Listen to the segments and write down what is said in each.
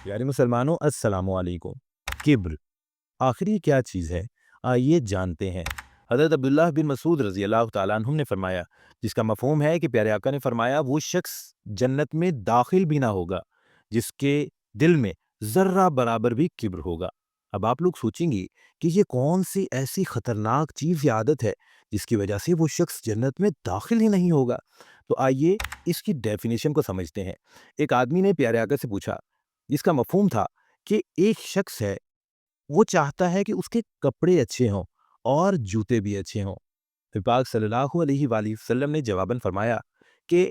प्यारे मुसलमानों, अस्सलामु अलैकुम। किब्र आखिर ये क्या चीज़ है? आइए जानते हैं। हज़रत अब्दुल्लाह बिन मसूद रज़ी अल्लाह तआला अन्हुम ने फरमाया, जिसका मफ़हूम है कि प्यारे आका ने फरमाया, वो शख्स जन्नत में दाखिल भी ना होगा जिसके दिल में ज़र्रा बराबर भी किब्र होगा। अब आप लोग सोचेंगे कि ये कौन सी ऐसी खतरनाक चीज़ या आदत है जिसकी वजह से वो शख्स जन्नत में दाखिल ही नहीं होगा। तो आइए इसकी डेफिनेशन को समझते हैं। एक आदमी ने प्यारे आका से पूछा, जिसका मफ़हूम था कि एक शख्स है, वो चाहता है कि उसके कपड़े अच्छे हों और जूते भी अच्छे हों। फिर पाक सल्लल्लाहु अलैहि वसल्लम ने जवाबन फरमाया कि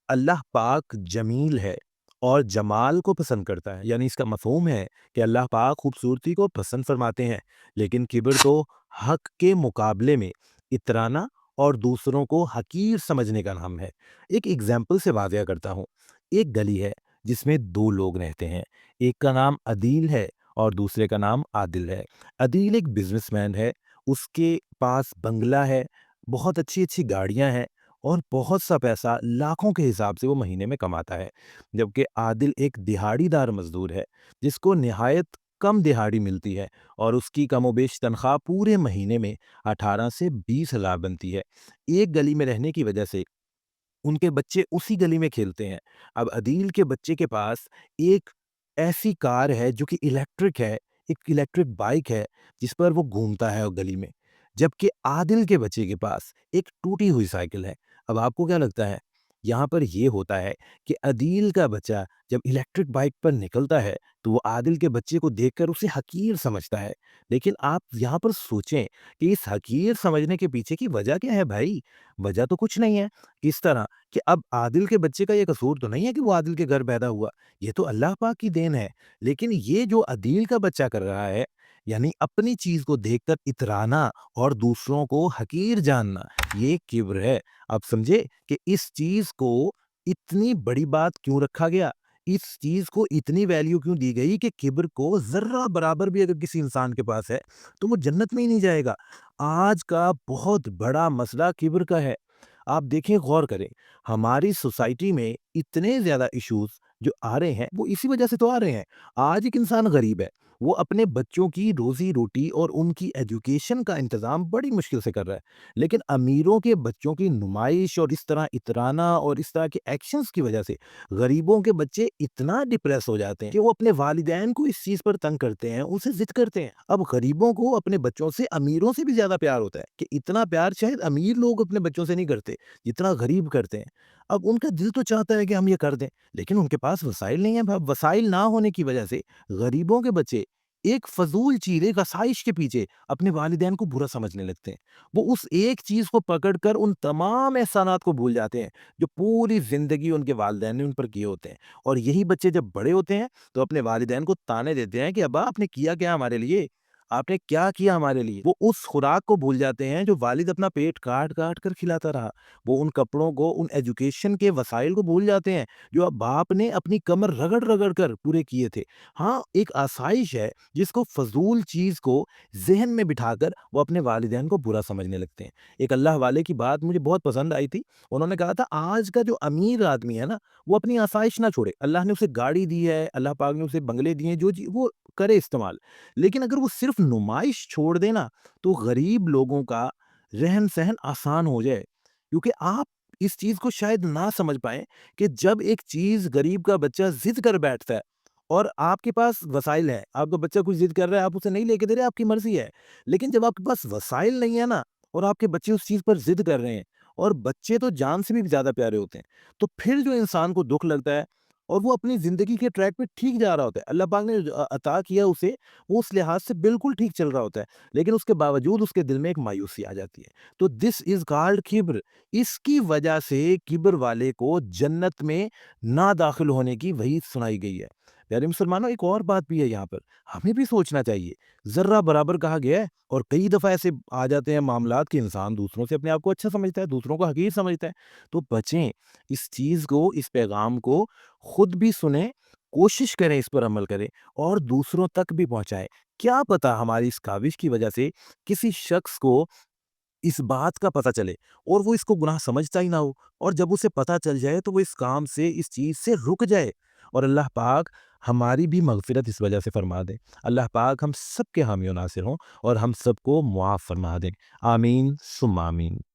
अल्लाह पाक जमील है और जमाल को पसंद करता है। यानी इसका मफ़हूम है कि अल्लाह पाक खूबसूरती को पसंद फरमाते हैं, लेकिन किब्र तो हक के मुकाबले में इतराना और दूसरों को हकीर समझने का नाम है। एक एग्जाम्पल से वाज़िया करता हूँ। एक गली है जिसमें दो लोग रहते हैं। एक का नाम अदील है और दूसरे का नाम आदिल है। अदील एक बिजनेसमैन है, उसके पास बंगला है, बहुत अच्छी-अच्छी गाड़ियाँ हैं और बहुत सा पैसा लाखों के हिसाब से वो महीने में कमाता है। जबकि आदिल एक दिहाड़ीदार मज़दूर है, जिसको निहायत कम दिहाड़ी मिलती है और उसकी कमोबेश तनख्वाह पूरे महीने में 18 से 20 हज़ार बनती है। एक गली में रहने की वजह से उनके बच्चे उसी गली में खेलते हैं। अब अदील के बच्चे के पास एक ऐसी कार है जो कि इलेक्ट्रिक है, एक इलेक्ट्रिक बाइक है जिस पर वो घूमता है गली में। जबकि आदिल के बच्चे के पास एक टूटी हुई साइकिल है। अब आपको क्या लगता है? यहाँ पर ये होता है कि अदील का बच्चा जब इलेक्ट्रिक बाइक पर निकलता है तो वो आदिल के बच्चे को देखकर उसे हकीर समझता है। लेकिन आप यहाँ पर सोचें कि इस हकीर समझने के पीछे की वजह क्या है भाई? वजह तो कुछ नहीं है। इस तरह कि अब आदिल के बच्चे का ये कसूर तो नहीं है कि वो आदिल के घर पैदा हुआ, ये तो अल्लाह पाक की देन है। लेकिन ये जो अदील का बच्चा कर रहा है, यानी अपनी चीज़ को देखकर इतराना और दूसरों को हकीर जानना, ये किब्र है। आप समझे कि इस चीज़ को इतनी बड़ी बात क्यों रखा गया? इस चीज़ को इतनी वैल्यू क्यों दी गई कि किब्र को ज़र्रा बराबर भी अगर किसी इंसान के पास है, तो वो जन्नत में ही नहीं जाएगा। आज का बहुत बड़ा मसला किब्र का है। आप देखें, गौर करें, हमारी सोसाइटी में इतने ज़्यादा इश्यूज़ जो आ रहे हैं, वो इसी वजह से तो आ रहे हैं। आज एक इंसान गरीब है, वो अपने बच्चों की रोज़ी-रोटी और उनकी एजुकेशन का इंतज़ाम बड़ी मुश्किल से कर रहा है। लेकिन अमीरों के बच्चों की नुमाइश और इस तरह इतराना और इस तरह के एक्शंस की वजह से गरीबों के बच्चे इतना डिप्रेस हो जाते हैं कि वो अपने वालिदैन को इस चीज़ पर तंग करते हैं, उनसे ज़िद करते हैं। अब गरीबों को अपने बच्चों से अमीरों से भी ज़्यादा प्यार होता है कि इतना प्यार शायद अमीर लोग अपने बच्चों से नहीं करते, जितना गरीब करते हैं। अब उनका दिल तो चाहता है कि हम ये कर दें, लेकिन उनके पास वसाइल नहीं है। अब वसाइल ना होने की वजह से गरीबों के बच्चे एक फ़ज़ूल चीज़, एक आसाइश के पीछे अपने वालिदैन को बुरा समझने लगते हैं। वो उस एक चीज़ को पकड़कर उन तमाम एहसानात को भूल जाते हैं, जो पूरी ज़िंदगी उनके वालिदैन ने उन पर किए होते हैं। और यही बच्चे जब बड़े होते हैं, तो अपने वालिदैन को ताने देते हैं कि अब्बा आपने किया क्या हमारे लिए? आपने क्या किया हमारे लिए? वो उस खुराक को भूल जाते हैं जो वालिद अपना पेट काट-काट कर खिलाता रहा। वो उन कपड़ों को, उन एजुकेशन के वसाइल को भूल जाते हैं, जो अब बाप ने अपनी कमर रगड़-रगड़ कर पूरे किए थे। हाँ, एक आसाइश है जिसको फ़ज़ूल चीज़ को ज़हन में बिठाकर वो अपने वालिदैन को बुरा समझने लगते हैं। एक अल्लाह वाले की बात मुझे बहुत पसंद आई थी। उन्होंने कहा था, आज का जो अमीर आदमी है ना, वो अपनी आसाइश ना छोड़े। अल्लाह ने उसे गाड़ी दी है, अल्लाह पाक ने उसे बंगले दिए हैं, जो चीज़ वो करे इस्तेमाल। लेकिन अगर वो सिर्फ़ नुमाइश छोड़ दे ना, तो गरीब लोगों का रहन-सहन आसान हो जाए। क्योंकि आप इस चीज़ को शायद ना समझ पाएँ कि जब एक चीज़ गरीब का बच्चा ज़िद कर बैठता है और आपके पास वसाइल है, आपका बच्चा कुछ ज़िद कर रहा है, आप उसे नहीं लेके दे रहे, आपकी मर्ज़ी है। लेकिन जब आपके पास वसाइल नहीं है ना और आपके बच्चे उस चीज़ पर ज़िद कर रहे हैं, और बच्चे तो जान से भी ज़्यादा प्यारे होते हैं, तो फिर जो इंसान को दुःख लगता है और वो अपनी ज़िंदगी के ट्रैक पे ठीक जा रहा होता है। अल्लाह पाक ने अता किया उसे, वो उस लिहाज से बिल्कुल ठीक चल रहा होता है, लेकिन उसके बावजूद उसके दिल में एक मायूसी आ जाती है। तो दिस इज़ कॉल्ड किब्र। इसकी वजह से किब्र वाले को जन्नत में ना दाखिल होने की वही सुनाई गई है। प्यारे मुसलमानों, एक और बात भी है यहाँ पर, हमें भी सोचना चाहिए। ज़र्रा बराबर कहा गया है और कई दफ़ा ऐसे आ जाते हैं मामलात कि इंसान दूसरों से अपने आप को अच्छा समझता है, दूसरों को हकीर समझता है। तो बचें इस चीज़ को, इस पैगाम को खुद भी सुनें, कोशिश करें इस पर अमल करें और दूसरों तक भी पहुँचाएँ। क्या पता हमारी इस काविश की वजह से किसी शख्स को इस बात का पता चले और वो इसको गुनाह समझता ही ना हो, और जब उसे पता चल जाए तो वो इस काम से, इस चीज़ से रुक जाए। और अल्लाह पाक ہماری بھی مغفرت اس وجہ سے فرما دے۔ اللہ پاک ہم سب کے حامی و ناصر ہوں اور ہم سب کو معاف فرما دے۔ آمین ثم آمین۔